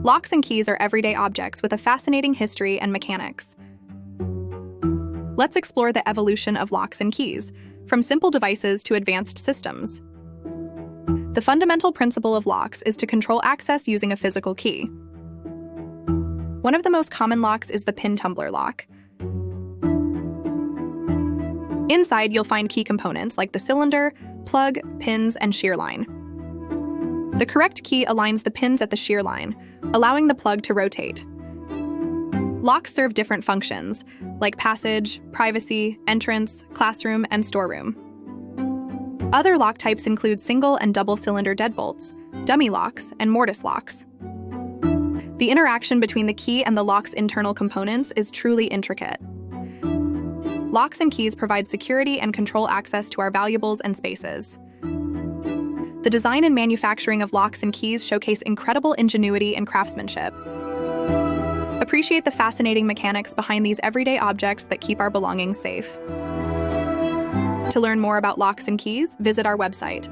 Locks and keys are everyday objects with a fascinating history and mechanics. Let's explore the evolution of locks and keys, from simple devices to advanced systems. The fundamental principle of locks is to control access using a physical key. One of the most common locks is the pin tumbler lock. Inside, you'll find key components like the cylinder, plug, pins, and shear line. The correct key aligns the pins at the shear line, allowing the plug to rotate. Locks serve different functions, like passage, privacy, entrance, classroom, and storeroom. Other lock types include single and double-cylinder deadbolts, dummy locks, and mortise locks. The interaction between the key and the lock's internal components is truly intricate. Locks and keys provide security and control access to our valuables and spaces. The design and manufacturing of locks and keys showcase incredible ingenuity and craftsmanship. Appreciate the fascinating mechanics behind these everyday objects that keep our belongings safe. To learn more about locks and keys, visit our website,